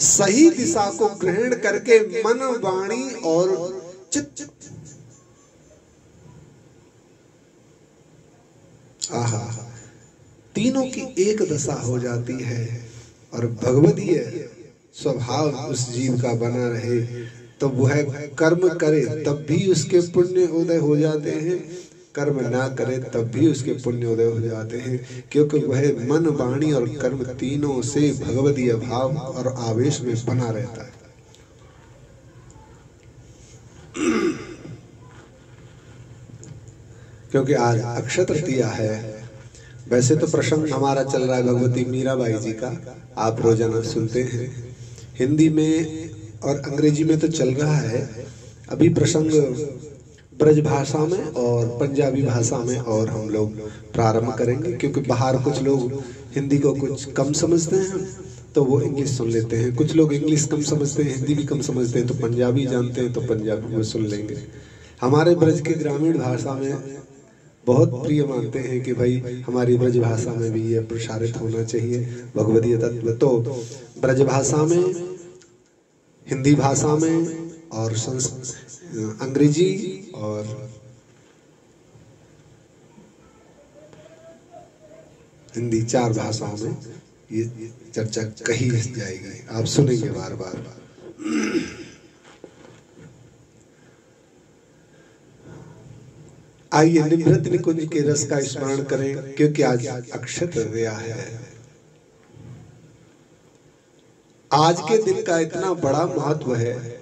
सही दिशा को ग्रहण करके मन, वाणी और चित्त, आहा, तीनों की एक दशा हो जाती है और भगवदीय स्वभाव उस जीव का बना रहे, तो वह कर्म करे तब भी उसके पुण्य उदय हो जाते हैं, कर्म ना करे तब भी उसके पुण्य उदय हो जाते हैं, क्योंकि वह मन, वाणी और कर्म तीनों से भगवदीय भाव और आवेश में बना रहता है। क्योंकि आज अक्षय तृतीया है। वैसे तो प्रसंग हमारा चल रहा है भगवती मीराबाई जी का, आप रोजाना सुनते हैं, हिंदी में और अंग्रेजी में तो चल रहा है। अभी प्रसंग ब्रज भाषा में और पंजाबी भाषा में और हम लोग प्रारंभ करेंगे, क्योंकि बाहर कुछ लोग हिंदी को कुछ कम समझते हैं तो वो इंग्लिश सुन लेते हैं, कुछ लोग इंग्लिश कम समझते हैं, हिंदी भी कम समझते हैं, तो पंजाबी जानते हैं तो पंजाबी में सुन लेंगे। हमारे ब्रज की ग्रामीण भाषा में बहुत प्रिय मानते हैं कि भाई हमारी ब्रज भाषा में भी ये प्रसारित होना चाहिए भगवदीय तत्व। तो ब्रज भाषा में, हिंदी भाषा में और अंग्रेजी और हिंदी, 4 भाषाओं में ये चर्चा कही जाएगी, आप सुनेंगे बार बार। आइए निभृत निकुंज के रस का स्मरण करें, क्योंकि आज अक्षय तृतीया है। आज के दिन का इतना बड़ा महत्व है।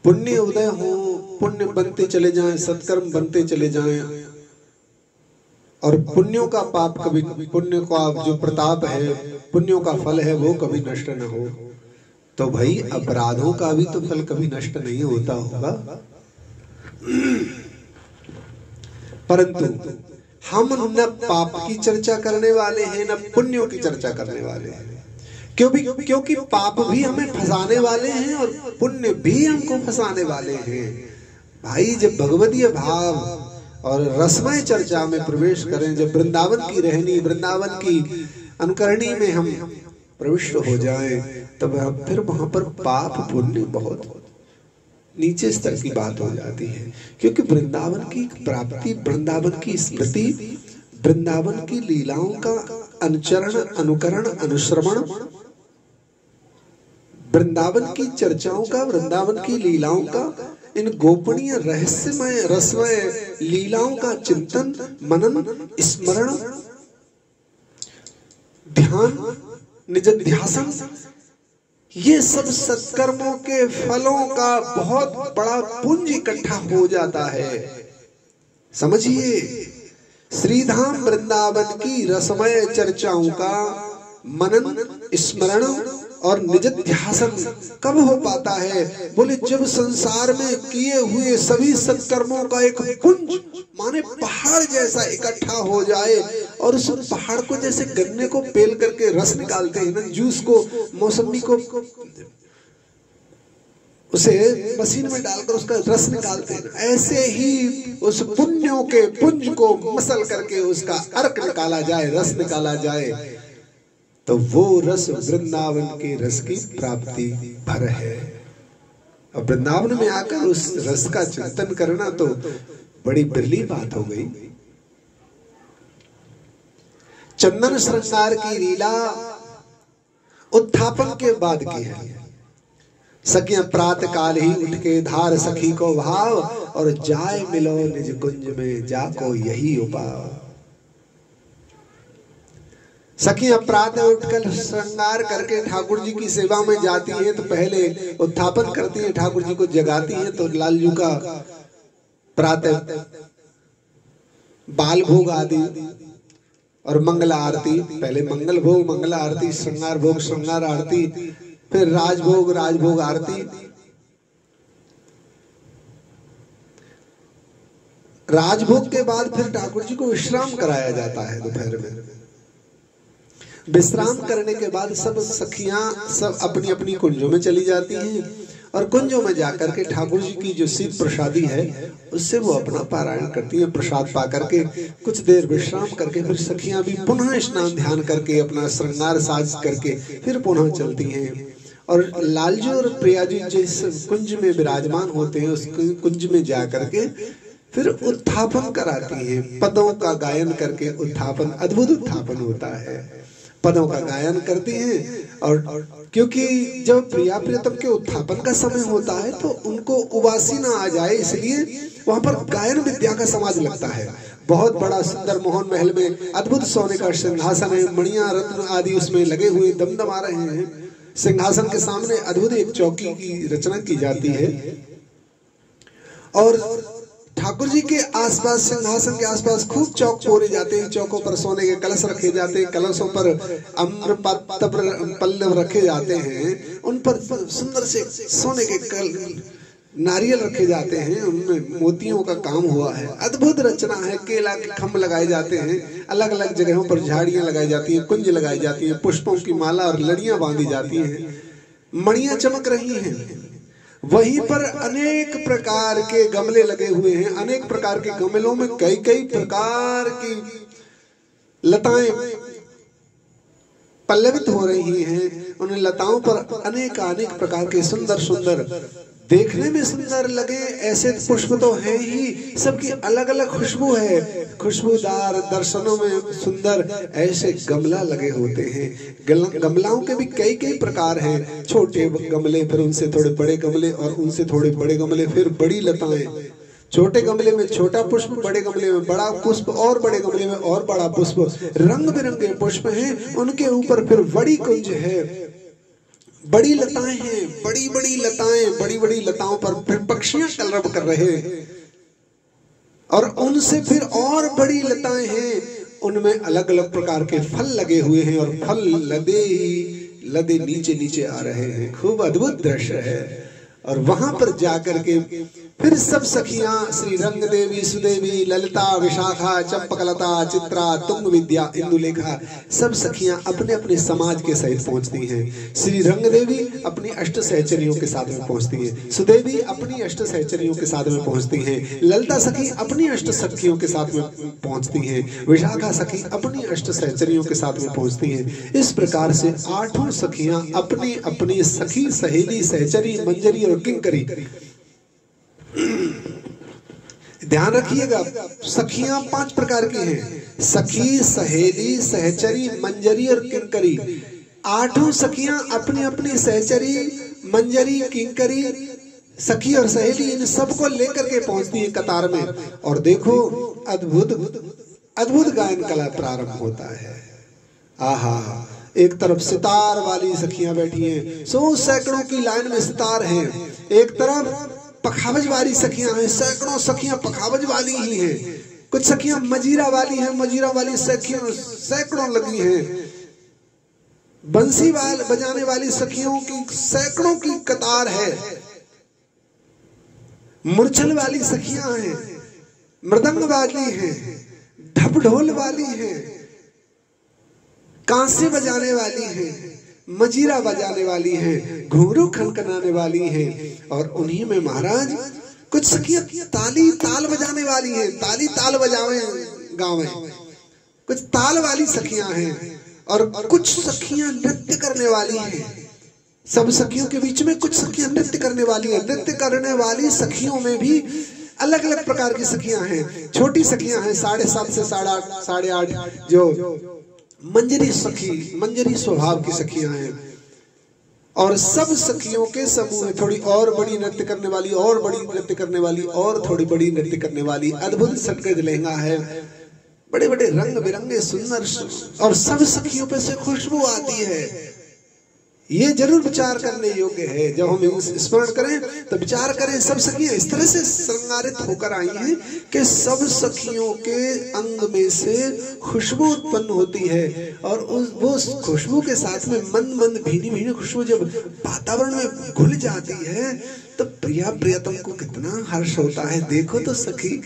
पुण्य उदय हो, पुण्य बनते चले जाएं, सत्कर्म बनते चले जाएं, और पुण्यों का पाप कभी, पुण्य का जो प्रताप है, पुण्यों का फल है वो कभी नष्ट न हो। तो भाई अपराधों का भी तो फल कभी नष्ट नहीं होता होगा, परंतु हम न पाप की चर्चा करने वाले हैं न पुण्यों की चर्चा करने वाले हैं, क्योंकि पाप भी हमें फंसाने वाले हैं और पुण्य भी हमको फंसाने वाले हैं। भाई जब भगवदीय भाव और रसमय चर्चा में प्रवेश करें, जब वृंदावन की रहनी, वृंदावन की अनुकरणी में हम प्रविष्ट हो जाएं, तब फिर वहां पर पाप पुण्य बहुत नीचे स्तर की बात हो जाती है। क्योंकि वृंदावन की प्राप्ति, वृंदावन की स्मृति, वृंदावन की लीलाओं का अनुचरण, अनुकरण, अनुश्रवण, वृंदावन की चर्चाओं का, वृंदावन की लीलाओं का, इन गोपनीय रहस्यमय रसमय लीलाओं का चिंतन, मनन, स्मरण, ध्यान, निजध्यासन, ये सब सत्कर्मों के फलों का बहुत बड़ा पुंज इकट्ठा हो जाता है। समझिए, श्रीधाम वृंदावन की रसमय चर्चाओं का मनन, स्मरण और निजध्यासन कब हो पाता है? बोले जब संसार में किए हुए सभी सत्कर्मों का एक पुंज, माने पहाड़ जैसा इकट्ठा हो जाए, और उस पहाड़ को जैसे गन्ने को पेल करके रस निकालते हैं ना, जूस को, मौसमी को, उसे मशीन में डालकर उसका रस निकालते हैं, ऐसे ही उस पुण्यों के पुंज को मसल करके उसका अर्क निकाला जाए, रस निकाला जाए, तो वो रस वृंदावन के रस की प्राप्ति भर है। अब वृंदावन में आकर उस रस का चिंतन करना तो बड़ी बिरली बात हो गई। चंदन श्रृंगार की लीला उत्थापन के बाद की है। सखियां प्रातः काल ही उठ के धार सखी को भाव, और जाए मिलो निज कुंज में जाको यही उपाव। सखियां प्रातः उठकर श्रृंगार करके ठाकुर जी की सेवा में जाती हैं, तो पहले उत्थापन करती हैं, ठाकुर जी को जगाती हैं, तो लालजू का प्रातः बाल भोग आदि और मंगला आरती, पहले मंगल भोग, मंगला आरती, श्रृंगार भोग, श्रृंगार आरती, फिर राजभोग, राजभोग आरती। राजभोग के बाद फिर ठाकुर जी को विश्राम कराया जाता है दोपहर में। विश्राम करने के बाद सब सखियां सब अपनी अपनी कुंजों में चली जाती हैं, और कुंजों में जाकर के ठाकुर जी की जो शीत प्रसादी है उससे वो अपना पारायण करती है। प्रसाद पा करके कुछ देर विश्राम करके फिर सखियां भी पुनः स्नान ध्यान करके अपना श्रृंगार साज करके फिर पुनः चलती हैं। और लालजू और प्रियाजू जिस कुंज में विराजमान होते हैं उस कुंज में जा करके फिर उत्थापन कराती हैं। पदों का गायन करके उत्थापन, अद्भुत उत्थापन होता है। पदों का गायन करती हैं और क्योंकि जब प्रिया प्रियतम के उत्थापन का समय होता है तो उनको उबासी ना आ जाए, इसलिए वहां पर गायन विद्या का समाज लगता है। बहुत बड़ा सुंदर मोहन महल में अद्भुत सोने का सिंहासन है, मणियां रत्न आदि उसमें लगे हुए दमदमा रहे हैं। सिंहासन के सामने अद्भुत एक चौकी की रचना की जाती है और ठाकुर जी के आसपास, सिंहासन के आसपास खूब चौक पोरे जाते हैं। चौकों पर सोने के कलश रखे जाते हैं, कलशों पर अम्र पल्लव रखे जाते हैं, उन पर सुंदर से सोने के नारियल रखे जाते हैं, उनमें मोतियों का काम हुआ है। अद्भुत रचना है। केला के खम्भ लगाए जाते हैं, अलग अलग जगहों पर झाड़ियां लगाई जाती हैं, कुंज लगाई जाती हैं, पुष्पों की माला और लड़ियां बांधी जाती हैं, मणियां चमक रही हैं। वहीं पर अनेक प्रकार के गमले लगे हुए हैं। अनेक प्रकार के गमलों में कई कई प्रकार की लताएं पल्लवित हो रही हैं। उन लताओं पर अनेक प्रकार के सुंदर सुंदर, देखने में सुंदर लगे ऐसे पुष्प तो हैं ही, सबकी अलग अलग खुशबू है, खुशबूदार, दर्शनों में सुंदर ऐसे गमला लगे होते हैं। गमलाओं के भी कई कई प्रकार हैं। छोटे गमले, फिर उनसे थोड़े बड़े गमले और उनसे थोड़े बड़े गमले, फिर बड़ी लताएं। छोटे गमले में छोटा पुष्प, बड़े गमले में बड़ा पुष्प और बड़े गमले में और बड़ा पुष्प। रंग बिरंगे पुष्प हैं। उनके ऊपर फिर बड़ी कुंज है, बड़ी लताएं हैं, बड़ी बड़ी लताएं, बड़ी बड़ी लताओं पर फिर पक्षियां कलरव कर रहे हैं और उनसे फिर और बड़ी लताएं हैं, उनमें अलग अलग प्रकार के फल लगे हुए हैं और फल लदे नीचे नीचे आ रहे हैं। खूब अद्भुत दृश्य है। और वहां पर जाकर के फिर सब सखियां, श्री रंग देवी, सुदेवी, ललिता, विशाखा, चंपकलता, चित्रा, तुंग विद्या, इंदुलेखा, सब सखियां अपने अपने समाज के सहित पहुंचती हैं। श्री रंग देवी अपनी अष्ट सहचरियों के साथ में पहुंचती हैं, सुदेवी अपनी अष्ट सहचरियों के साथ में पहुंचती हैं, ललिता सखी अपनी अष्ट सखियों के साथ में पहुंचती हैं, विशाखा सखी अपनी अष्ट सहचरियों के साथ में पहुंचती हैं। इस प्रकार से 8 सखियां अपनी अपनी सखी, सहेली, सहचरी, मंजरी और किंकरी। ध्यान रखिएगा, सखियां 5 प्रकार की हैं। सखी, सहेली, सहचरी, मंजरी और किंकरी। 8 सखियां अपनी अपनी सहचरी, मंजरी, किंकरी, सखी और सहेली, इन सबको लेकर के पहुंचती है कतार में। और देखो अद्भुत अद्भुत गायन कला प्रारंभ होता है। आहा, एक तरफ सितार वाली सखियां बैठी हैं, 100 सैकड़ों की लाइन में सितार हैं। एक तरफ पखावज वाली सखियां हैं, सैकड़ों सखियां पखावज वाली ही हैं। कुछ सखियां मजीरा वाली हैं, मजीरा वाली सखियां सैकड़ों लगी हैं। बंसी बजाने वाली सखियों की सैकड़ों की कतार है। मूर्छल वाली सखियां हैं, मृदंग वाली हैं, ढप ढोल वाली हैं, कांसे बजाने वाली हैं, मजीरा बजाने वाली हैं, घुंघरू खनखनाने वाली हैं। और उन्हीं में महाराज कुछ सखियां ताली ताल बजाने वाली हैं, ताली ताल बजावे गावे। कुछ ताल वाली सखियां हैं और कुछ सखियां नृत्य करने वाली हैं। सब सखियों के बीच में कुछ सखियां नृत्य करने वाली हैं। नृत्य करने वाली सखियों में भी अलग अलग प्रकार की सखियां हैं। छोटी सखियां हैं 7.5 से 8.5, 8.5 जो मंजरी सखी, मंजरी स्वभाव की सखियां हैं। और सब सखियों के समूह है, थोड़ी और बड़ी नृत्य करने वाली, और बड़ी नृत्य करने वाली, और थोड़ी बड़ी नृत्य करने वाली। अद्भुत सटगज लहंगा है, बड़े बड़े रंग बिरंगे सुंदर, और सब सखियों पे से खुशबू आती है। ये जरूर विचार करने योग्य है। जब हम स्मरण करें तो विचार करें, सब सखियां इस तरह से श्रृंगारित होकर आई हैं कि सब सखियों के अंग में से खुशबू उत्पन्न होती है। और वो खुशबू के साथ में मंद मंद भीनी भीनी खुशबू जब वातावरण में घुल जाती है तो प्रिया प्रियतम को कितना हर्ष होता है। देखो तो सखी,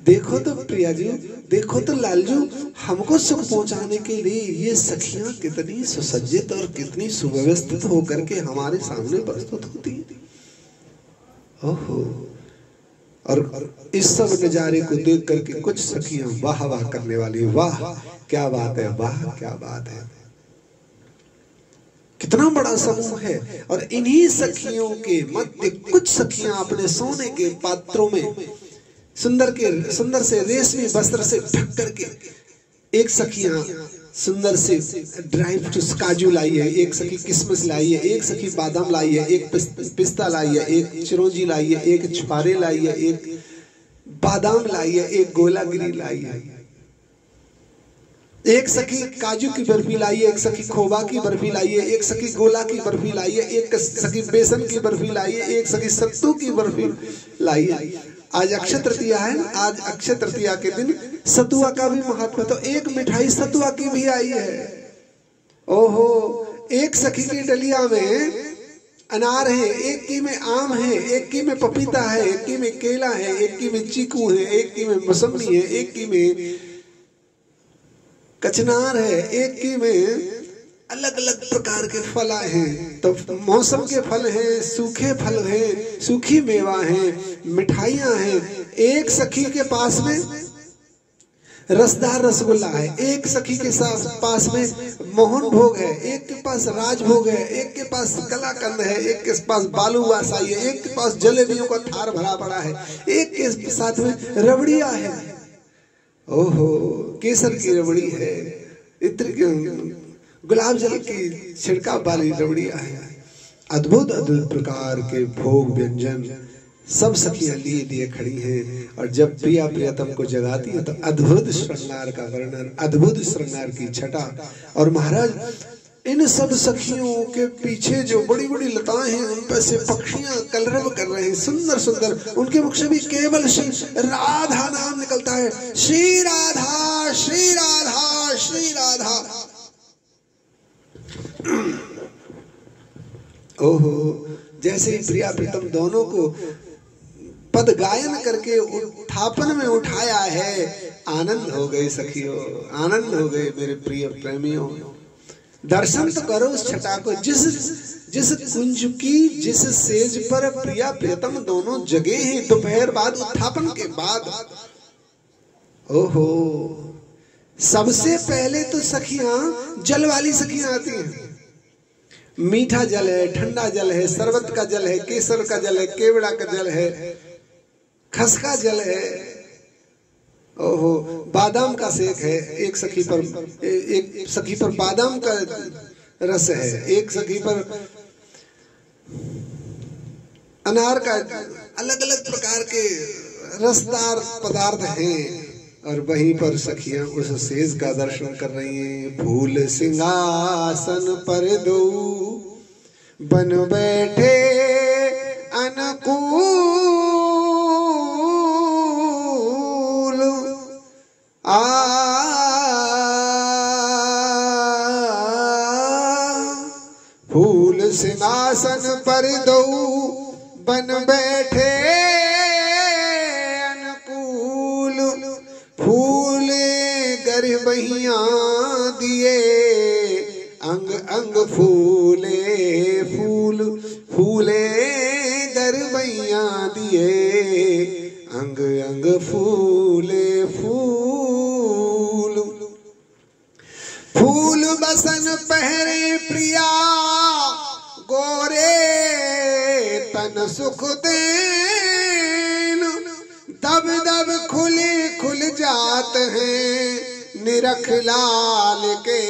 देखो तो प्रियाजू, देखो तो लालजू, हमको सुख पहुंचाने के लिए ये सखियां कितनी सुसज्जित और कितनी सुव्यवस्थित होकर के हमारे सामने प्रस्तुत होती हैं। ओहो। और इस सब नजारे को देख करके कुछ सखियां वाह वाह करने वाली, वाह क्या बात है, वाह क्या बात है, कितना बड़ा समूह है। और इन्हीं सखियों के मध्य कुछ सखियां अपने सोने के पात्रों में सुंदर से रेशमी वस्त्र से ढक करके, एक सखियां सुंदर से ड्राई फ्रूट्स काजू लाई है, एक सखी किशमिश लाई है, एक सखी बादाम लाई है, एक पिस्ता लाई है, एक चिरौंजी लाई है, एक छुपारे लाई है, एक बादाम लाई है, एक गोलागिरी लाई है, एक सखी काजू की बर्फी लाई है, एक सखी खोवा की बर्फी लाई है, एक सखी गोला की बर्फी लाई है, एक सखी बेसन की बर्फी लाई है, एक सखी सत्तू की बर्फी लाई है। आज अक्षय तृतीया है, आज अक्षय तृतीया के दिन सतुआ का भी महत्व है, तो एक मिठाई सतुआ की भी आई है। ओहो, एक सखी की डलिया में अनार है, एक की में आम है, एक की में पपीता है, एक की में केला है, एक की में चीकू है, एक की में मौसमी है, एक की में कचनार है, एक की में अलग अलग प्रकार के फल हैं। तो मौसम के फल हैं, सूखे फल हैं, सूखी मेवा है, मिठाइयां हैं। एक सखी के पास में रसदार रसगुल्ला है, एक सखी के पास में मोहन भोग है, एक के पास राजभोग है, एक के पास कलाकंद है, एक के पास बालूवासाई है, एक के पास जलेबियों का थार भरा पड़ा है, एक के साथ में रबड़िया है। ओहो, केसर की रबड़ी है, इत्र गुलाब जल की छिड़काव वाली रबड़िया है। अद्भुत अद्भुत प्रकार के भोग व्यंजन सब सखियां लिए लिए खड़ी हैं। और जब प्रिया प्रियतम को जगाती है तो अद्भुत श्रृंगार का वर्णन, अद्भुत श्रृंगार की छटा। और महाराज इन सब सखियों के पीछे जो बड़ी बड़ी लताएं हैं उन पर से पक्षियां कलरव कर रहे हैं, सुंदर सुंदर। उनके मुख से भी केवल श्री राधा नाम निकलता है, श्री राधा श्री राधा श्री राधा। ओहो, जैसे ही प्रिया प्रीतम दोनों को पद गायन करके उत्थापन में उठाया है, आनंद हो गए सखियों, आनंद हो गए मेरे प्रिय प्रेमियों। दर्शन तो करो उस छटा को, जिस कुंज की जिस सेज पर प्रिया प्रियतम दोनों जगे हैं दोपहर बाद उत्थापन के बाद। ओहो, सबसे पहले तो सखियां जल वाली सखियां आती हैं। मीठा जल है, ठंडा जल है, शरबत का जल है, केसर का जल है, केवड़ा का जल है, खसका जल है। ओहो, बादाम का सेक है, एक सखी पर बादाम का रस है, एक सखी पर अनार का, अलग अलग प्रकार के रसदार पदार्थ हैं। और वहीं पर सखियां उस सेज का दर्शन कर रही हैं। फूल सिंहासन पर दो बन बैठे अनुकूल, फूल सिंहासन पर दो बन बैठे बहिया दिए अंग अंग फूले फूल फूले गरबैया दिए अंग अंग फूले फूल। फूल बसन पहरे प्रिया गोरे तन सुख देन, दब दब खुले खुल जात हैं निरख लाल के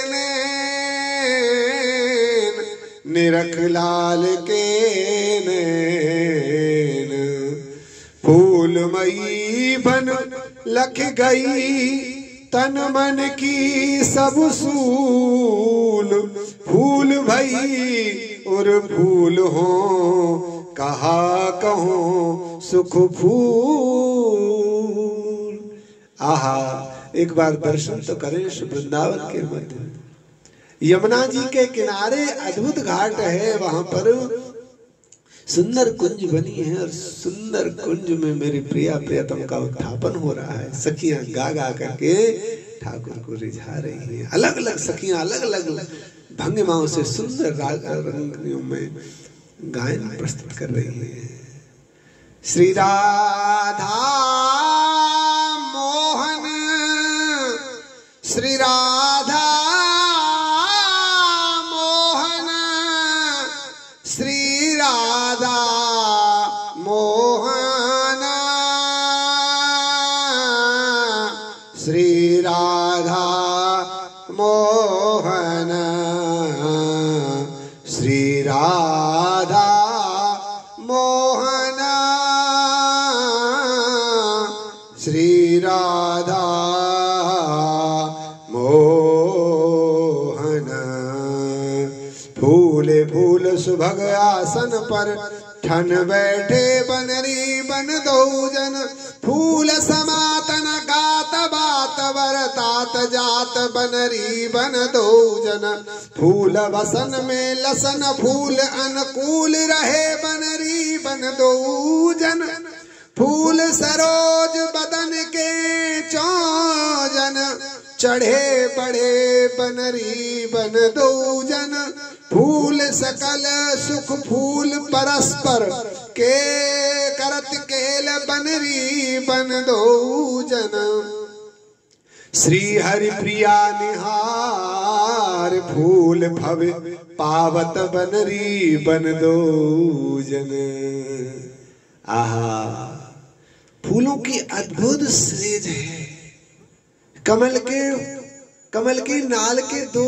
नैन, निरख लाल के नैन। फूलमयी बन लख गई तन मन की सब सूल, फूल भई और फूल हो कहा कहो सुख फूल। आहा, एक बार दर्शन तो करें वृंदावन के मध्य। यमुना जी के किनारे अद्भुत घाट है, वहां पर सुंदर कुंज बनी है और सुंदर कुंज में मेरी प्रिया प्रियतम का उत्थापन हो रहा है। सखियां गा गा करके ठाकुर को रिझा रही हैं। अलग अलग सखियां अलग अलग भंगिमाओं से सुंदर राग रंगियों में गायन प्रस्तुत कर रही हैं। श्री राधा मोहन, श्री राधा मोहन, श्री राधा मोहन, श्री राधा मोहन, श्री राधा मोहन, श्री राधा मोहन। फूले फूल सुभग आसन पर ठन बैठे बनरी बन दो जन, फूल समातन गात बात बरतात जात बनरी बन दो जन, फूल वसन में लसन फूल अनुकूल रहे बनरी बन दो जन, फूल सरोज बदन के चौजन, चढ़े बड़े बनरी बन दो जन, फूल सकल सुख फूल परस्पर के करत केल बनरी बन दो जन, श्री हरि प्रिया निहार फूल भव पावत बनरी बन दो जन। आहा, फूलों की अद्भुत सेज है। कमल के नाल के दो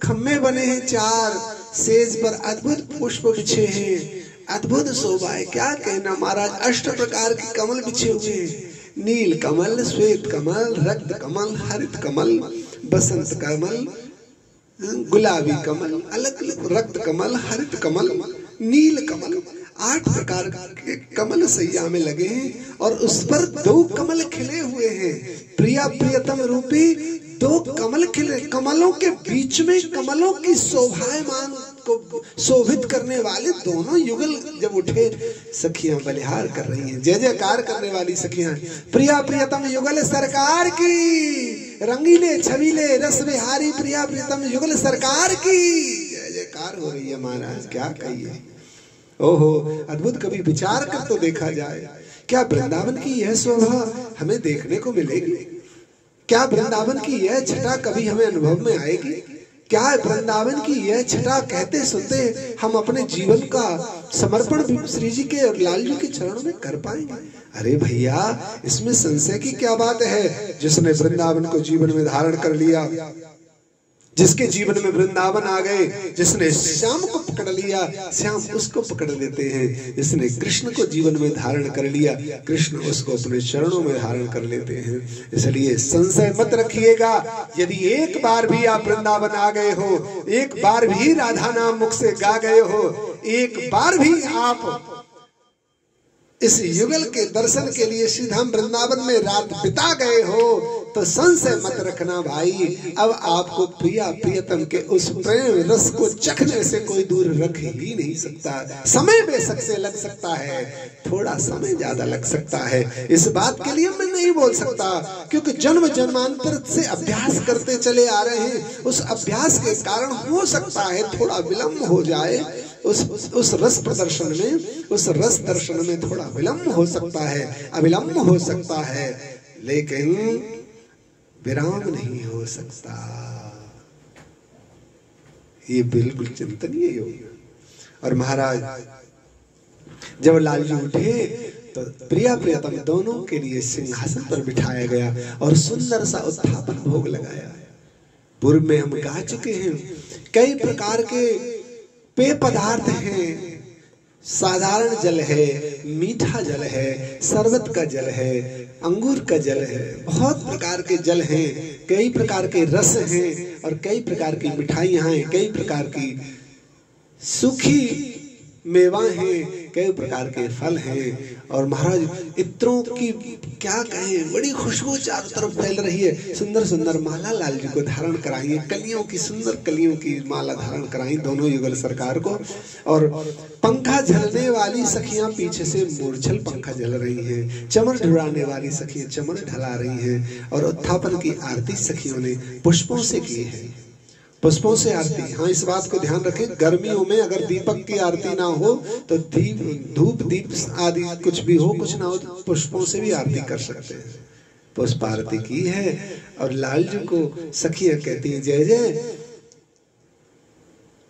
खम्मे बने हैं, चार सेज पर अद्भुत पुष्प बिछे हैं, अद्भुत शोभा है। क्या कहना महाराज, अष्ट प्रकार के कमल बिछे हुए हैं, नील कमल, श्वेत कमल, रक्त कमल, हरित कमल, बसंत कमल, गुलाबी कमल, अलग अलग रक्त कमल, हरित कमल, नील कमल, 8 प्रकार के कमल सैया में लगे हैं और उस पर 2 कमल खिले हुए हैं। प्रिया प्रियतम रूपी 2 कमल खिले, कमलों के बीच में कमलों की शोभायमान को शोभित करने वाले दोनों युगल जब उठे, सखियां बलिहार कर रही हैं, जय जयकार करने वाली सखियां। प्रिया प्रियतम युगल सरकार की, रंगीले छबीले रस विहारी प्रिया प्रियतम युगल सरकार की जय जयकार हो रही है महाराज। क्या कहिए, ओहो अद्भुत। कभी विचार कर तो देखा जाए, क्या वृंदावन की यह शोभा हमें देखने को मिलेगी? क्या वृंदावन की यह छटा कभी हमें अनुभव में आएगी? क्या वृंदावन की यह छटा कहते सुनते हम अपने जीवन का समर्पण भी श्री जी के और लाल जी के चरणों में कर पाएंगे? अरे भैया, इसमें संशय की क्या बात है? जिसने वृंदावन को जीवन में धारण कर लिया, जिसके जीवन में वृंदावन आ गए, जिसने श्याम को पकड़ लिया, श्याम उसको पकड़ लेते हैं। जिसने कृष्ण को जीवन में धारण कर लिया, कृष्ण उसको अपने चरणों में धारण कर लेते हैं। इसलिए संशय मत रखिएगा। यदि एक बार भी आप वृंदावन आ गए हो, एक बार भी राधा नाम मुख से गा गए हो, एक बार भी आप इस युगल के दर्शन के लिए श्रीधाम वृंदावन में रात बिता गए हो, तो संशय मत रखना भाई, अब आपको प्रिया प्रियतम के उस प्रेम रस को चखने से कोई दूर रख ही नहीं सकता। समय बेशक से लग सकता है, थोड़ा समय ज्यादा लग सकता है, इस बात के लिए मैं नहीं बोल सकता, क्योंकि जन्म जन्मांतर से अभ्यास करते चले आ रहे हैं। उस अभ्यास के कारण हो सकता है थोड़ा विलम्ब हो जाए, उस रस प्रदर्शन में, उस रस दर्शन में थोड़ा विलम्ब हो सकता है, अविलंब हो सकता है, लेकिन विराम नहीं हो सकता। ये बिल्कुल चिंतनीय योग। और महाराज जब लालजी उठे तो प्रिया प्रियतम दोनों के लिए सिंहासन पर बिठाया गया और सुंदर सा उत्थापन भोग लगाया। पूर्व में हम गा चुके हैं, कई प्रकार के पेय पदार्थ हैं। साधारण जल है, मीठा जल है, शरबत का जल है, अंगूर का जल है, बहुत प्रकार के जल हैं, कई प्रकार के रस हैं और कई प्रकार की मिठाइयां हैं, कई प्रकार की सूखी मेवा हैं, कई प्रकार के फल हैं। और महाराज इत्रों की क्या कहें, बड़ी खुशबू चारों तरफ फैल रही है। सुंदर सुंदर माला लाल जी को धारण कराई, कलियों की सुंदर कलियों की माला धारण कराई दोनों युगल सरकार को। और पंखा झलने वाली सखियां पीछे से मूर्छल पंखा झल रही हैं, चमर ढुराने वाली सखियां चमर ढला रही हैं और उत्थापन की आरती सखियों ने पुष्पों से की है। पुष्पों से आरती। हाँ, इस बात को ध्यान रखें, गर्मियों में अगर दीपक की आरती ना हो तो धूप दीप आदि कुछ भी हो, कुछ ना हो, तो पुष्पों से भी आरती कर सकते हैं। पुष्प आरती की है और लालजू को सखियां कहती हैं जय जय।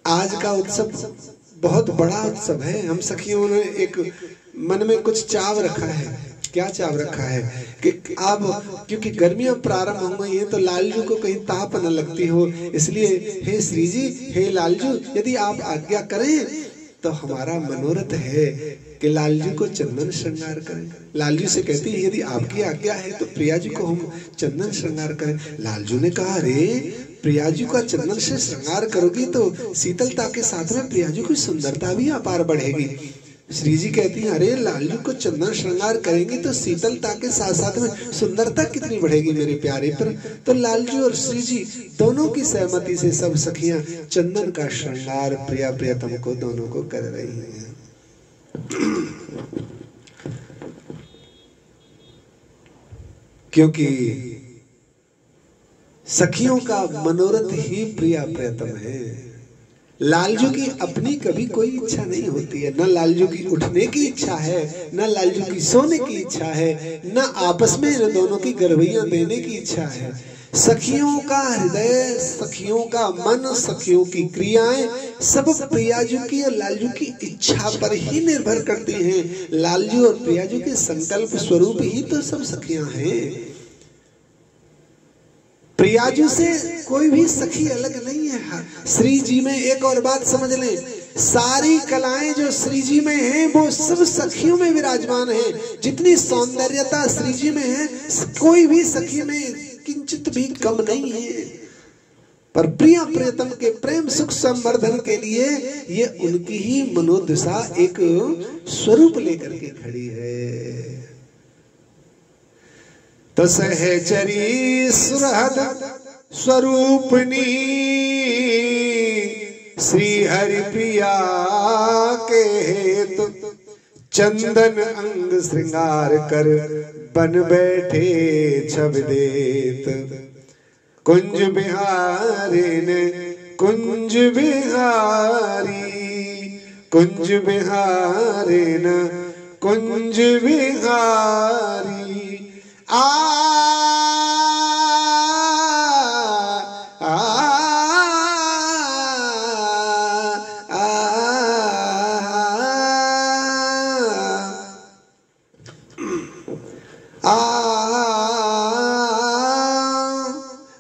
आज का उत्सव बहुत बड़ा उत्सव है। हम सखियों ने एक मन में कुछ चाव रखा है। क्या चाव रखा है कि अब क्योंकि गर्मियां प्रारंभ हो गई हैं तो लालजू को कहीं ताप न लगती हो, इसलिए हे श्री जी, हे लालजू, यदि आप आज्ञा करें तो हमारा मनोरथ है कि लालजू को चंदन श्रृंगार करें। लालजू से कहती है यदि आपकी आज्ञा है तो प्रिया जी को हम चंदन श्रृंगार करें। लालजू ने कहा, अरे प्रिया जी का चंदन से श्रृंगार करोगी तो शीतलता के साथ में प्रिया जी की सुंदरता भी अपार बढ़ेगी। श्री जी कहती हैं, अरे लालजू को चंदन श्रृंगार करेंगी तो शीतलता के साथ साथ में सुंदरता कितनी बढ़ेगी मेरे प्यारे पर। तो लालजू और श्री जी दोनों की सहमति से सब सखियां चंदन का श्रृंगार प्रिया प्रियतम को दोनों को कर रही हैं। क्योंकि सखियों का मनोरथ ही प्रिया प्रियतम है। लालजू की अपनी कभी कोई इच्छा नहीं होती है, न लालजू की उठने की इच्छा है, न लालजू की सोने की इच्छा है, न आपस में इन दोनों की गरबैयां देने की इच्छा है। सखियों का हृदय, सखियों का मन, सखियों की क्रियाएं सब प्रियाजू की और लालजू की इच्छा पर ही निर्भर करती हैं। लालजू और प्रियाजू के संकल्प स्वरूप ही तो सब सखियां हैं। प्रियाजू से कोई भी सखी अलग नहीं है। श्री जी में एक और बात समझ लें, सारी कलाएं जो श्री जी में हैं वो सब सखियों में विराजमान है। जितनी सौंदर्यता श्री जी में है कोई भी सखी में किंचित भी कम नहीं है। पर प्रिया प्रियतम के प्रेम सुख संवर्धन के लिए ये उनकी ही मनोदशा एक स्वरूप लेकर के खड़ी है। तो सहचरी सुरहद स्वरूपनी श्री हरि प्रिया के हेतु चंदन अंग श्रृंगार कर बन बैठे छब देत। कुंज बिहारी ने कुंज बिहारी, कुंज बिहारी न कुंज बिहारी। आ आ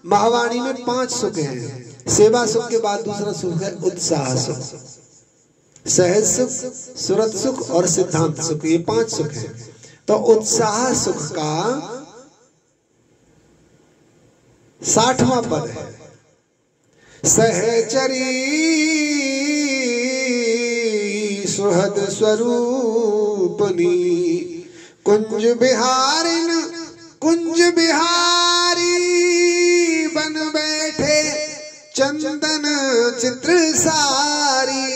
महावाणी में 5 सुख हैं। सेवा सुख के बाद दूसरा सुख है उत्साह सुख, सहज सुख, सुरत सुख और सिद्धांत सुख। ये 5 सुख हैं। तो उत्साह सुख का 60वां पद है, सहचरी सुहद स्वरूपनी कुंज बिहारिन कुंज बिहारी बन बैठे चंदन चित्र सारी।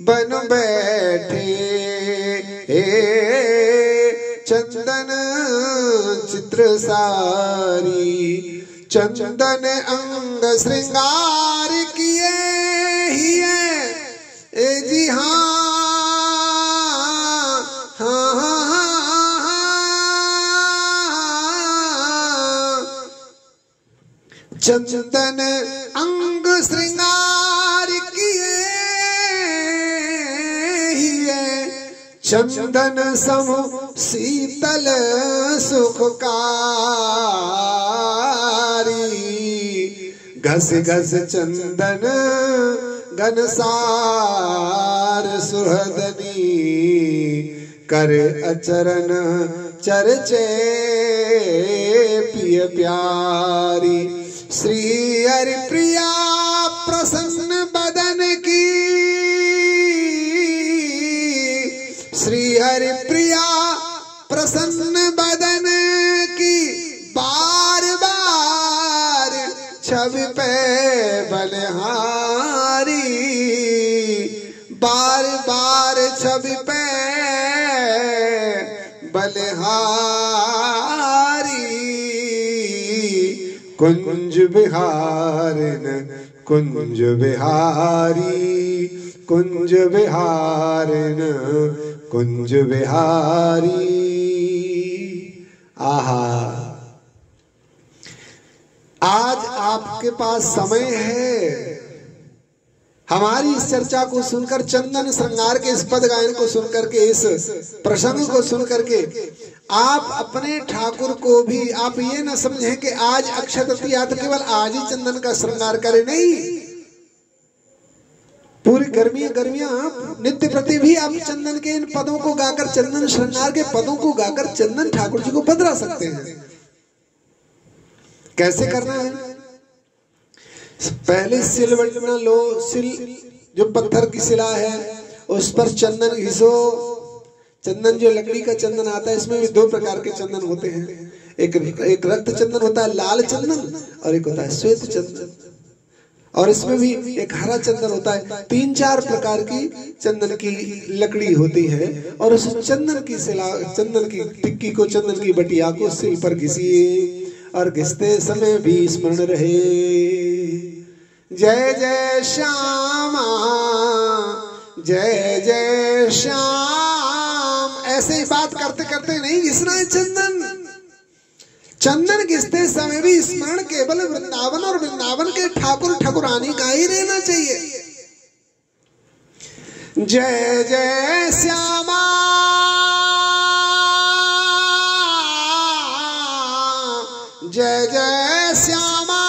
बन बैठे चंदन चित्र सारी। चंदन अंग श्रृंगार किए ही है ए जी हाँ हाँ हाँ हाँ। चंदन अंग श्रृंगार किए ही है चंदन सम शीतल सुखकारी। घस घस चंदन घनसार सुहदनी कर अचरन चर्चे पिय प्यारी। श्री हरि प्रिया प्रसन्न बदन की, श्री हरि प्रिया प्रसन्न बदन की बार बार छवि पे बलिहारी। बार बार छवि पे बलिहारी। कुंज बिहारिन कुंज बिहारी, कुंज बिहारिन कुंज बिहारी। आहा, आज आपके पास समय है हमारी इस चर्चा को सुनकर, चंदन श्रृंगार के इस पद गायन को सुनकर के, इस प्रसंग को सुनकर के आप अपने ठाकुर को भी आप ये न समझें कि आज अक्षय तृतीया तो केवल आज ही चंदन का श्रृंगार करें, नहीं, पूरी गर्मियां आप नित्य प्रति भी आप चंदन के इन पदों को गाकर, चंदन श्रृंगार के पदों को गाकर चंदन ठाकुर जी को पधरा सकते हैं। कैसे करना है? पहले सिल बटना लो, सिल जो पत्थर की शिला है उस पर चंदन घिसो। चंदन जो लकड़ी का चंदन आता है, इसमें भी दो प्रकार के चंदन होते हैं, एक रक्त चंदन होता है लाल चंदन, और एक होता है श्वेत चंदन, और इसमें भी एक हरा चंदन होता है। 3-4 प्रकार की चंदन की लकड़ी होती है, और उस चंदन की शिला, चंदन की टिक्की को, चंदन की बटिया को सिल पर घिसिए, और घिसते समय भी स्मरण रहे जय जय श्यामा, जय जय श्याम। ऐसे ही बात करते करते नहीं घिसना है चंदन। चंदन घिसते समय भी स्मरण केवल वृंदावन और वृंदावन के ठाकुर ठाकुरानी का ही रहना चाहिए। जय जय श्यामा, जय जय श्यामा,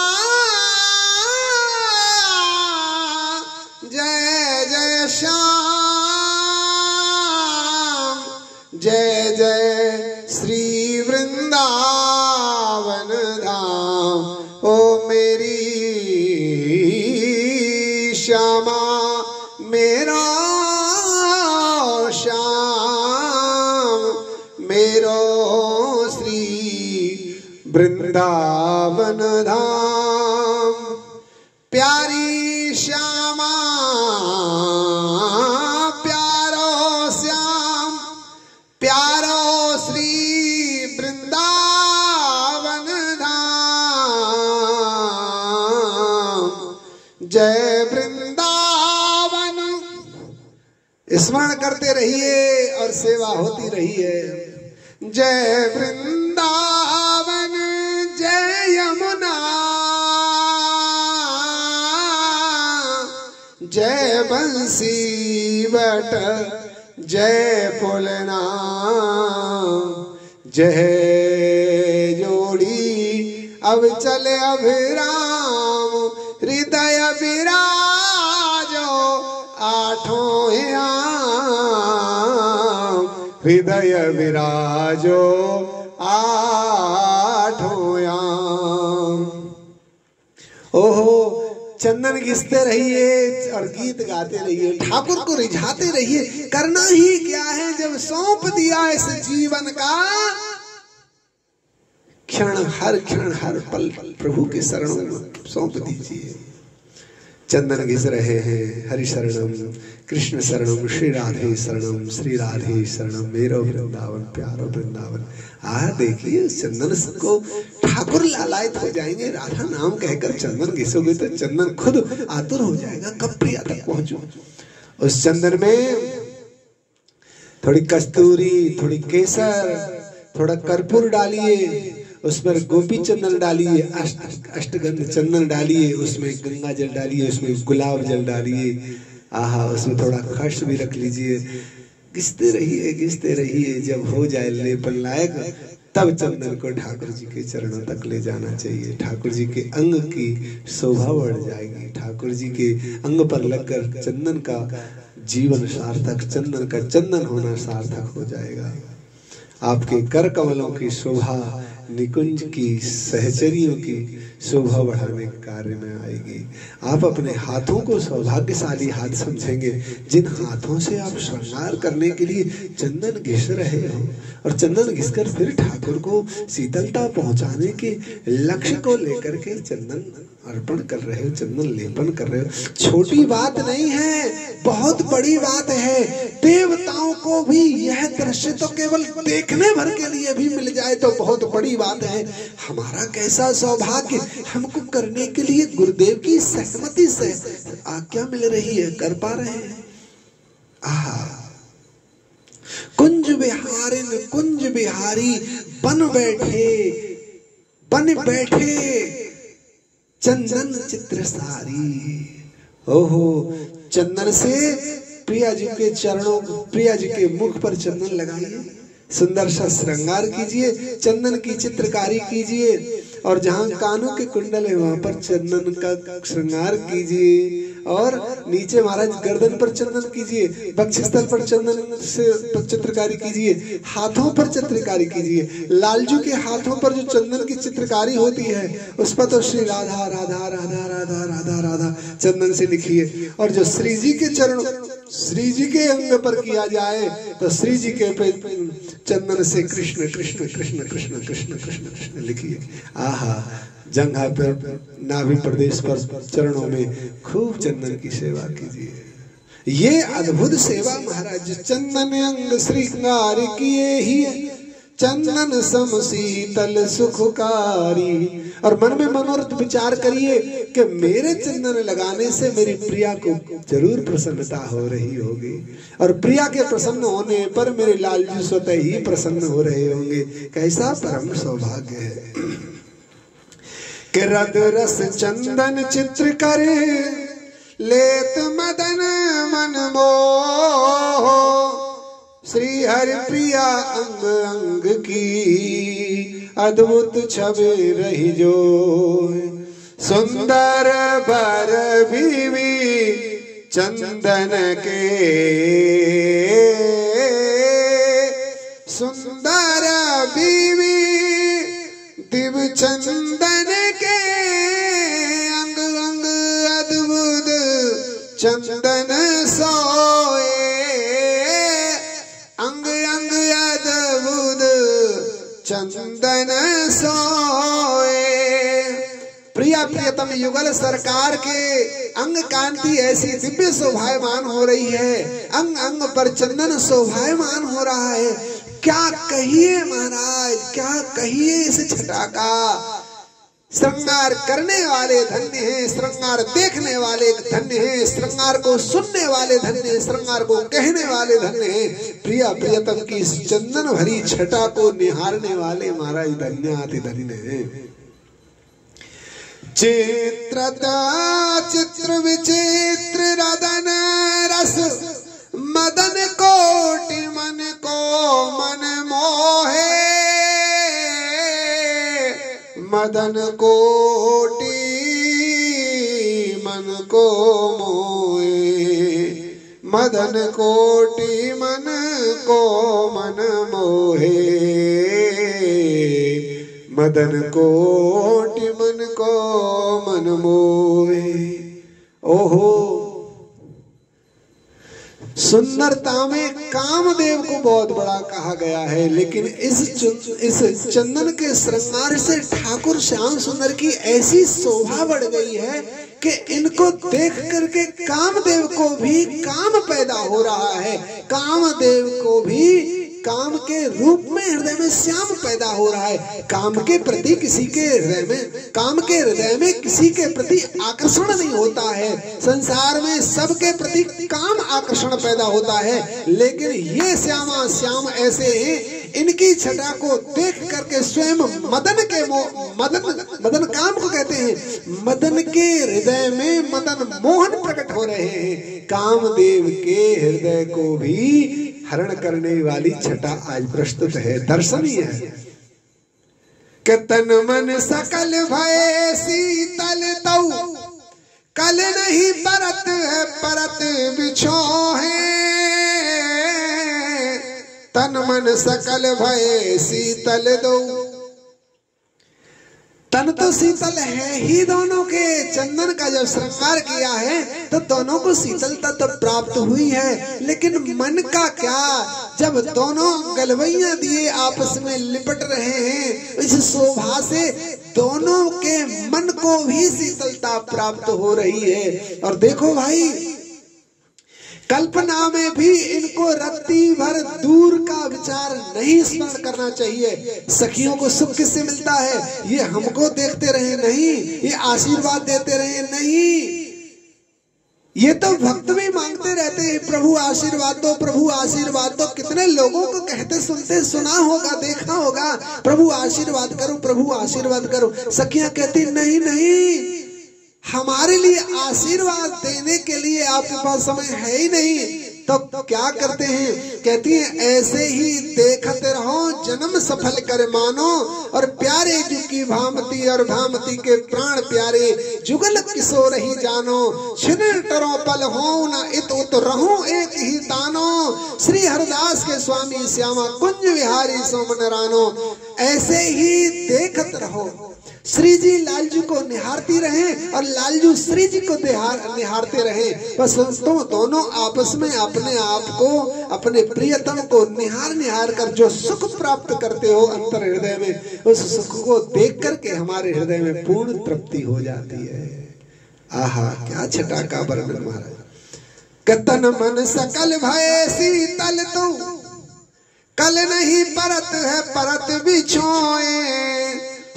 जय जय श्याम, जय जय श्री वृंदावन धाम। ओ मेरी श्यामा, मेरा श्याम, मेरो श्री वृंदावन धाम। प्यारी श्यामा, प्यारो श्याम, प्यारो श्री वृंदावन धाम। जय वृंदावन। स्मरण करते रहिए और सेवा होती रही है। जय वृंदावन, जय यमुना, जय बंसी बट, जय पुलना, जय जोड़ी अब चले अभिराम। हृदय विराजो आठों याम, हृदय विराजो आठों याम। ओहो, चंदन घिसते रहिए और गीत गाते रहिए, ठाकुर को रिझाते रहिए। करना ही क्या है जब सौंप दिया इस जीवन का क्षण, हर क्षण हर पल प्रभु के शरणों में सौंप दीजिए। चंदन घिस रहे हैं, हरि शरणम कृष्ण शरणम, श्री राधे शरणम, श्री राधे शरणम, मेरो वृंदावन प्यारो वृंदावन। देखिए चंदन को ठाकुर लालायत हो जाएंगे। राधा नाम कहकर चंदन घिसोगे तो चंदन खुद आतुर हो जाएगा, कब प्रिया तक पहुंचो। उस चंदन में थोड़ी कस्तूरी, थोड़ी केसर, थोड़ा कर्पूर डालिए, उस पर गोपी चंदन डालिए, अष्टगंध चंदन डालिए, उसमें गंगा जल डालिए, उसमें गुलाब जल डालिए। आहा, उसमें थोड़ा खर्च भी रख लीजिए। घिसते रहिए, घिसते रहिए। जब हो जाए लेपन लायक, तब चंदन को ठाकुर जी के चरणों तक ले जाना चाहिए। ठाकुर जी के अंग की शोभा बढ़ जाएगी। ठाकुर जी के अंग पर लगकर चंदन का जीवन सार्थक, चंदन का चंदन होना सार्थक हो जाएगा। आपके कर कमलों की शोभा, निकुंज की सहचरियों की शोभा बढ़ाने के कार्य में आएगी। आप अपने हाथों को सौभाग्यशाली हाथ समझेंगे, जिन हाथों से आप श्रृंगार करने के लिए चंदन घिस रहे हो, और चंदन घिसकर फिर ठाकुर को शीतलता पहुंचाने के लक्ष्य को लेकर के चंदन अर्पण कर रहे हो, चंदन लेपन कर रहे हो, छोटी बात नहीं है, बहुत बड़ी बात है। देवताओं को भी यह दृश्य तो केवल देखने भर के लिए भी मिल जाए तो बहुत बड़ी बात है। हमारा कैसा सौभाग्य, हमको करने के लिए गुरुदेव की सहमति से आज्ञा मिल रही है, कर पा रहे हैं। आहा, कुंज बिहारिन कुंज बिहारी बन बैठे चंदन चित्र सारी। ओहो, चंदन से प्रिया जी के चरणों, प्रिया जी के मुख पर चंदन लगाइए, सुंदर सा श्रृंगार कीजिए, चंदन की चित्रकारी कीजिए, और जहाँ कानों के कुंडल है वहां पर चंदन का श्रृंगार कीजिए, और नीचे महाराज गर्दन पर चंदन कीजिए, वक्षस्थल पर चंदन से चित्रकारी कीजिए, हाथों पर चित्रकारी कीजिए। लालजू के हाथों पर जो चंदन की चित्रकारी होती है उस पर तो श्री राधा राधा राधा राधा राधा राधा चंदन से लिखिए, और जो श्री जी के चरण, श्री जी के अंग पर किया जाए तो श्री जी के चंदन से कृष्ण कृष्ण कृष्ण कृष्ण कृष्ण कृष्ण कृष्ण लिखिए। आहा, जंघा पर, नाभि प्रदेश पर, चरणों में खूब चंदन की सेवा कीजिए। ये अद्भुत सेवा महाराज, चंदन अंग श्रृंगार किए ही चंदन सम शीतल सुखकारी। और मन में मनोरथ विचार करिए कि मेरे चंदन लगाने से मेरी प्रिया को जरूर प्रसन्नता हो रही होगी, और प्रिया के प्रसन्न होने पर मेरे लालजी स्वतः ही प्रसन्न हो रहे होंगे। कैसा परम सौभाग्य है कि रद रस चंदन चित्र करे लेत मदन मन मोह। श्री हरि प्रिया अंग अंग की अद्भुत छवि रही जो। सुंदर बर बीवी चंदन के, सुंदर बीवी दिव चंदन के, अंग अंग अद्भुत चंदन सोए, अंग अंग अद्भुत चंदन सोए। प्रिया प्रियतम युगल सरकार के अंग कांति ऐसी दिव्य शोभायमान हो रही है, अंग अंग पर चंदन शोभायमान हो रहा है। क्या कहिए महाराज, क्या कहिए इस छटा का। श्रृंगार करने वाले धन्य हैं, श्रृंगार देखने वाले धन्य हैं, श्रृंगार को सुनने वाले धन्य हैं, श्रृंगार को कहने वाले धन्य हैं। प्रिया प्रियतम की चंदन भरी छटा को निहारने वाले महाराज धन्य अति धन्य हैं। चित्रता चित्र विचित्र रदन रस मदन कोटि मन को मन मोहे, मदन कोटि मन को मोहे, मदन कोटि मन को मन मोहे, मदन कोटि मन को मन मोहे। ओहो, सुंदरता में कामदेव को बहुत बड़ा कहा गया है, लेकिन इस चंदन के श्रृंगार से ठाकुर श्याम सुंदर की ऐसी शोभा बढ़ गई है कि इनको देख करके कामदेव को भी काम पैदा हो रहा है, कामदेव को भी काम के रूप में हृदय में श्याम पैदा हो रहा है। काम के प्रति किसी के हृदय में, काम के हृदय में किसी के प्रति आकर्षण नहीं होता है। संसार में सबके प्रति काम आकर्षण पैदा होता है, लेकिन ये श्यामा श्याम ऐसे हैं, इनकी छटा को देख करके स्वयं मदन के मदन काम को कहते हैं, मदन के हृदय में मदन मोहन प्रकट हो रहे हैं। कामदेव के हृदय को भी हरण करने वाली छटा आज प्रस्तुत है, दर्शनीय है। कि तन मन सकल भय शीतल तऊ, कल नहीं परत है परत बिछो है। तन मन सकल भय शीतल दो, तन तो शीतल है ही दोनों के। चंदन का जब श्रृंगार किया है तो दोनों को शीतलता तो प्राप्त हुई है, लेकिन मन का क्या, जब दोनों गलवैया दिए आपस में लिपट रहे हैं, इस शोभा से दोनों के मन को भी शीतलता प्राप्त हो रही है। और देखो भाई, कल्पना में भी इनको रत्ती भर दूर का विचार नहीं स्मरण करना चाहिए। सखियों को सुख किससे मिलता है? ये हमको देखते रहे नहीं, ये आशीर्वाद देते रहे नहीं, ये तो भक्त भी मांगते रहते हैं, प्रभु आशीर्वाद दो, प्रभु आशीर्वाद दो। कितने लोगों को कहते सुनते सुना होगा, देखा होगा, प्रभु आशीर्वाद करो, प्रभु आशीर्वाद करो। सखियां कहती नहीं नहीं, हमारे लिए आशीर्वाद देने के लिए आपके पास समय है ही नहीं। तो क्या करते हैं? कहती हैं ऐसे ही देखते रहो, जन्म सफल कर मानो, और प्यारे जु की भामती और भामती के प्राण प्यारे, जुगल किशोर ही जानो, छिन टरो पल हो न इत उत रहूं एक ही तानो, श्री हरदास के स्वामी श्यामा कुंज विहारी सोमन रानो। ऐसे ही देखत रहो, श्री जी लालजू को निहारती रहे और लालजू श्री जी को निहारते रहे। बस तुम दोनों आपस में अपने आप को, अपने प्रियतम को निहार कर जो सुख प्राप्त करते हो अंतर हृदय में, उस सुख को देख करके हमारे हृदय में पूर्ण तृप्ति हो जाती है। आहा, क्या छटा का वर्णन महाराज। कतन मन सकल भय शीतल तू, कल नहीं परत है परत बिछोए,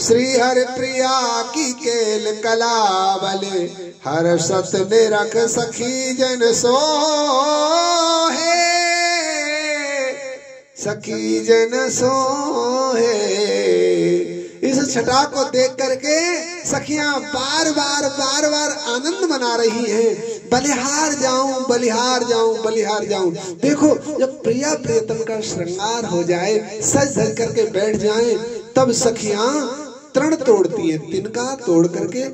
श्री हरि प्रिया की केल कलावले, हर सत निरख सखी जन सोहे, सखी जन सोहे। इस छटा को देख करके सखियां बार बार आनंद मना रही हैं। बलिहार जाऊं, बलिहार जाऊं, बलिहार जाऊं। देखो, जब प्रिया प्रियतम का श्रृंगार हो जाए, सज धज करके बैठ जाएं, तब सखियां तृण तोड़ती है, तिनका तोड़ करके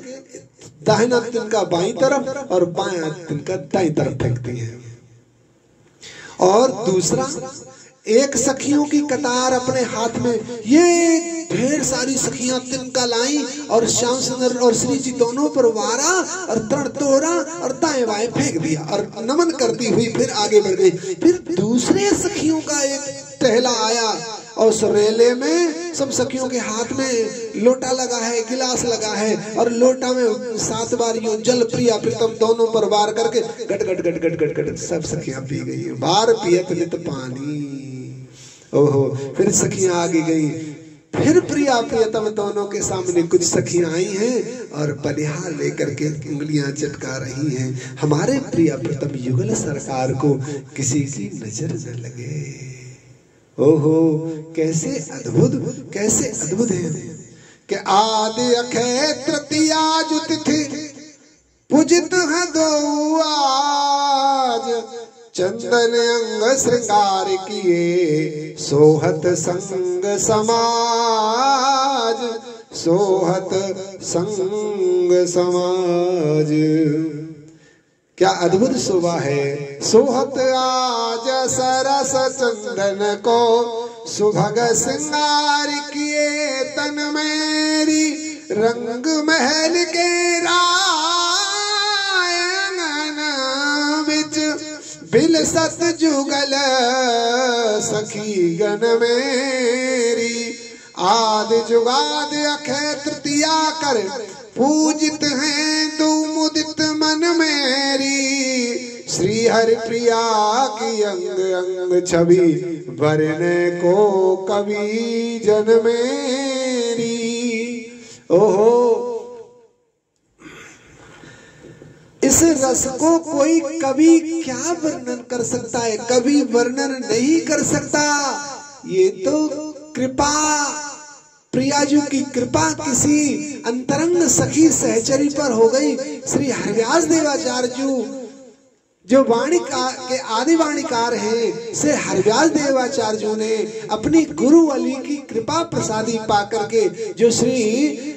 दाहिना तिनका बाईं तरफ और बायां तिनका दाईं तरफ फेंकती है। और दूसरा, एक सखियों की कतार अपने हाथ में, ये ढेर सारी सखियां तिनका लाई और श्याम सुंदर और श्री जी दोनों पर वारा और तृण तोड़ा और दाएं बाएं फेंक दिया और नमन करती हुई फिर आगे बढ़ गई। फिर दूसरे सखियों का एक टहला आया और उस रेले में सब सखियों के हाथ में लोटा लगा है, गिलास लगा है, और लोटा में 7 बार यूं जल प्रिया प्रीतम दोनों पर वार करके गट गट गट गट गट गट सब सखियां पी गई। बार पियत नित पानी। ओहो, फिर सखियां आगे गई। फिर प्रिया प्रियतम दोनों के सामने कुछ सखियां आई हैं और बलिहार लेकर के उंगलियां चटका रही हैं। हमारे प्रिया प्रियतम युगल सरकार को किसी की नजर न लगे। ओहो, कैसे अद्भुत, कैसे अद्भुत है कि आदि अक्षय तृतीया जो तिथि पूजित है दो आज, चंदन अंग श्रृंगार किए सोहत संग समाज, सोहत संग समाज। क्या अद्भुत शोभा है। सोहत आज सरस चंदन को, सुभग श्रृंगार किए तन मेरी, रंग महल के रायंगन विच बिलसत जुगल सखी गण मेरी। आद जुगाद अक्षय तृतीया कर पूजित हैं दो मुदित मन मेरी, श्री हरि प्रिया की अंग अंग छवि वरने को कवि जन मेरी। ओहो, इस रस को कोई कवि क्या वर्णन कर सकता है? कवि वर्णन नहीं कर सकता। ये तो कृपा, प्रियाजू की कृपा किसी अंतरंग सखी सहचरी पर हो गई। श्री हरिव्यास देवाचार्य जू जो वाणिका के आदि वाणिकार हैं, से हरिव्यास देवाचार्य ने अपनी गुरु अली की कृपा प्रसादी पा करके जो श्री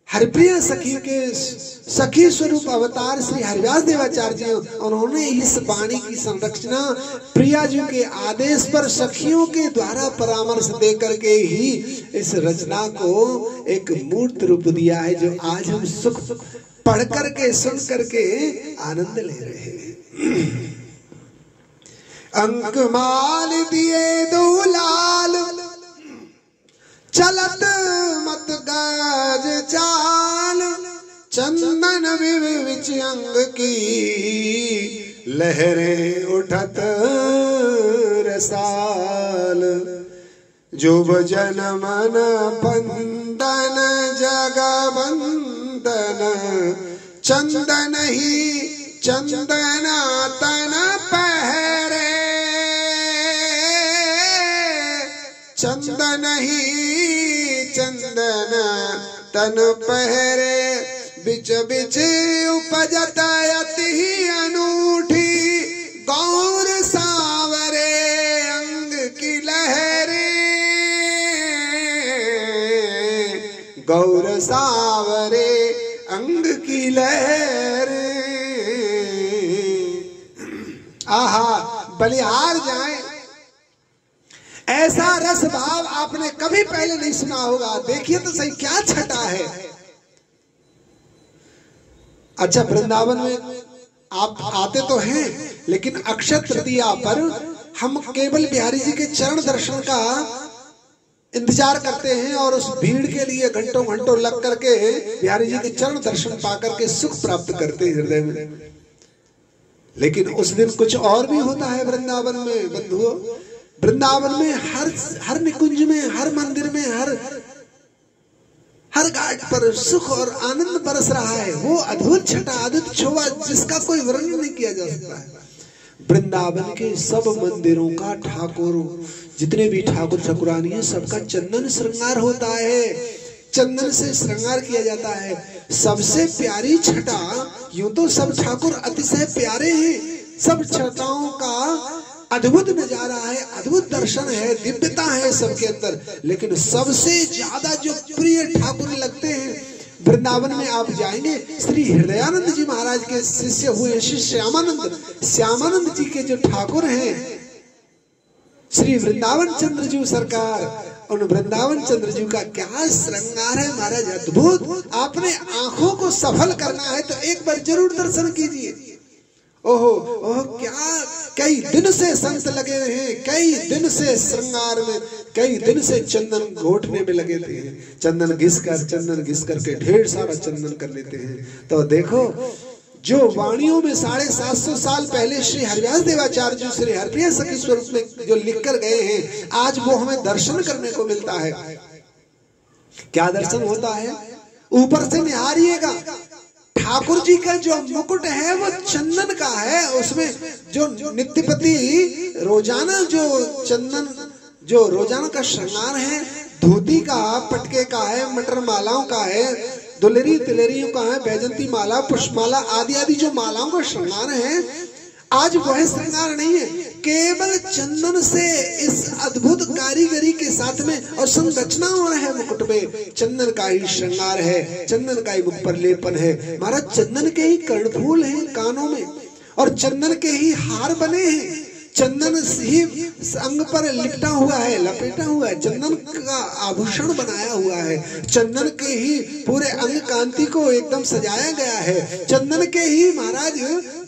हरिप्रिया सखी के सखी स्वरूप अवतार श्री हरिव्यास देवाचार्य, उन्होंने इस वाणी की संरचना प्रिया जी के आदेश पर सखियों के द्वारा परामर्श दे करके ही इस रचना को एक मूर्त रूप दिया है, जो आज हम सुख पढ़ करके सुन करके आनंद ले रहे हैं। अंक माल दिए दो लाल, चलत मत गाज चंदन विच अंग की लहरें उठत रसाल। जुब जन मन बंदन जग बंदन चंदन ही चंदन तन पहरे। चंदन ही चंदन तन पहरे। बिच बिच उपजत अति अनूठी गौर सावरे अंग की लहरे। गौर सावरे अंग की लहरे। आहा बलिहार जाए ऐसा रस भाव आपने कभी पहले नहीं सुना होगा। देखिए तो सही क्या छटा है। अच्छा वृंदावन में आप आते तो हैं, लेकिन अक्षय तृतीया पर हम केवल बिहारी जी के चरण दर्शन का इंतजार करते हैं और उस भीड़ के लिए घंटों घंटों लग करके बिहारी जी के चरण दर्शन पाकर के सुख प्राप्त करते हैं हृदय में। लेकिन उस दिन कुछ और भी होता है वृंदावन में बंधुओं। वृंदावन में हर निकुंज में, हर मंदिर में, हर घाट पर सुख और आनंद बरस रहा है। वो अद्भुत छटा, अद्भुत शोभा जिसका कोई वर्णन नहीं किया जा सकता है। वृंदावन के सब मंदिरों का ठाकुर, जितने भी ठाकुर ठाकुरानी है, सबका चंदन श्रृंगार होता है, चंदन से श्रृंगार किया जाता है। सबसे प्यारी छटा, यूं तो सब ठाकुर अतिशय प्यारे हैं, सब छटाओं का अद्भुत नजारा है, अद्भुत दर्शन है, दिव्यता है सबके अंदर। लेकिन सबसे ज्यादा जो प्रिय ठाकुर लगते हैं वृंदावन में आप जाएंगे, श्री हृदयानंद जी महाराज के शिष्य हुए श्री श्यामानंद जी के जो ठाकुर हैं, श्री वृंदावन चंद्र जी सरकार, उन वृंदावन चंद्र जी का क्या श्रृंगार है महाराज, अद्भुत। आपने आंखों को सफल करना है तो एक बार जरूर दर्शन कीजिए। ओहो ओहो, क्या कई दिन से संत लगे हैं, कई दिन से श्रृंगार में, कई दिन से चंदन घोटने में लगे थे। चंदन घिस कर के ढेर सारा चंदन कर लेते हैं। तो देखो जो वाणियों में 750 साल पहले श्री हरिव्यास देवाचार्य जी श्री हरिप्रिया सखी स्वरूप में जो लिख कर गए हैं, आज वो हमें दर्शन करने को मिलता है। क्या दर्शन होता है? ऊपर से निहारिएगा, ठाकुर जी का जो मुकुट है वो चंदन का है। उसमें जो नित्यपति रोजाना जो चंदन, जो रोजाना का श्रृंगार है, धोती का, पटके का है, मटर मालाओं का है, दुलेरी तिलेरियों का है, बैजंती माला, पुष्पमाला आदि आदि जो मालाओं का श्रृंगार है, आज वह श्रृंगार नहीं है। केवल चंदन से इस अद्भुत कारीगरी के साथ में और संरचना हो रहा है मुकुट में, चंदन का ही श्रृंगार है, चंदन का ही मुख पर लेपन है महाराज। चंदन के ही कर्णफूल हैं कानों में, और चंदन के ही हार बने हैं, चंदन ही अंग पर लिपटा हुआ है, लपेटा हुआ है, चंदन का आभूषण बनाया हुआ है, चंदन के ही पूरे अंग कांति को एकदम सजाया गया है, चंदन के ही महाराज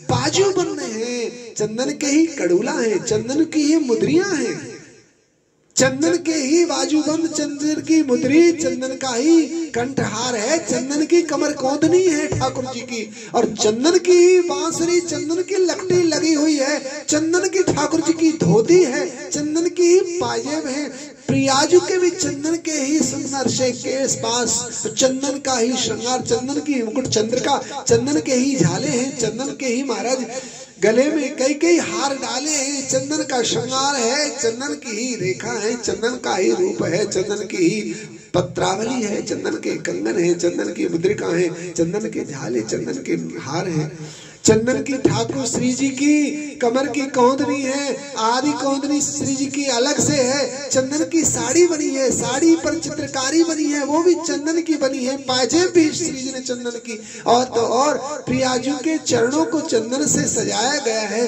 बाजू बन रहे हैं, चंदन के ही कड़ूला है, चंदन की ही मुद्रियां हैं, चंदन के ही बाजूबंद, चंदन की मुद्री, चंदन का ही कंठहार है, चंदन की कमर कोंदनी है ठाकुर जी की, और चंदन की ही बांसुरी, चंदन की लकड़ी लगी हुई है, चंदन की ठाकुर जी की धोती है, चंदन की ही पाजेब है, प्रियाजू के भी चंदन के ही सुंदर से केस पास, चंदन का ही श्रृंगार, चंदन की मुकुट, चंद्र का, चंदन के ही झाले हैं, चंदन के ही महाराज गले में कई कई हार डाले हैं, चंदन का श्रृंगार है, चंदन की ही रेखा है, चंदन का ही रूप है, चंदन की ही पत्रावली है, चंदन के कंगन है, चंदन की मुद्रिका है, चंदन के झाले, चंदन के हार है, चंदन की ठाकुर श्री जी की कमर की कौंदनी है, आदि कौंदनी श्री जी की अलग से है, चंदन की साड़ी बनी है, साड़ी पर चित्रकारी बनी है, वो भी चंदन की बनी है, पाजेब भी श्री जी ने चंदन की, और तो और प्रियाजू के चरणों को चंदन से सजाया गया है,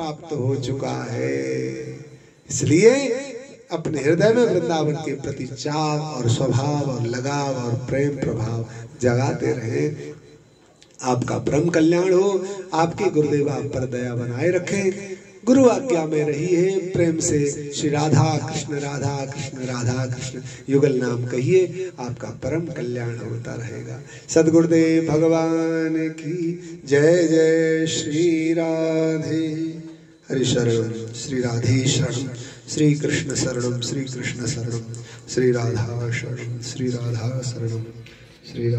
प्राप्त हो चुका है। इसलिए अपने हृदय में वृंदावन के प्रति चाव और स्वभाव और लगाव और प्रेम प्रभाव जगाते रहें। आपका परम कल्याण हो। आपके गुरुदेव आप पर दया बनाए रखें। गुरु आज्ञा में रहिए। प्रेम से श्री राधा कृष्ण राधा कृष्ण युगल नाम कहिए। आपका परम कल्याण होता रहेगा। सद्गुरुदेव भगवान की जय। जय श्री राधे। हरि शरणम श्री राधे शरणम श्री कृष्ण शरणम श्री कृष्ण शरणम श्री राधा शरणम श्री राधा शरणम श्री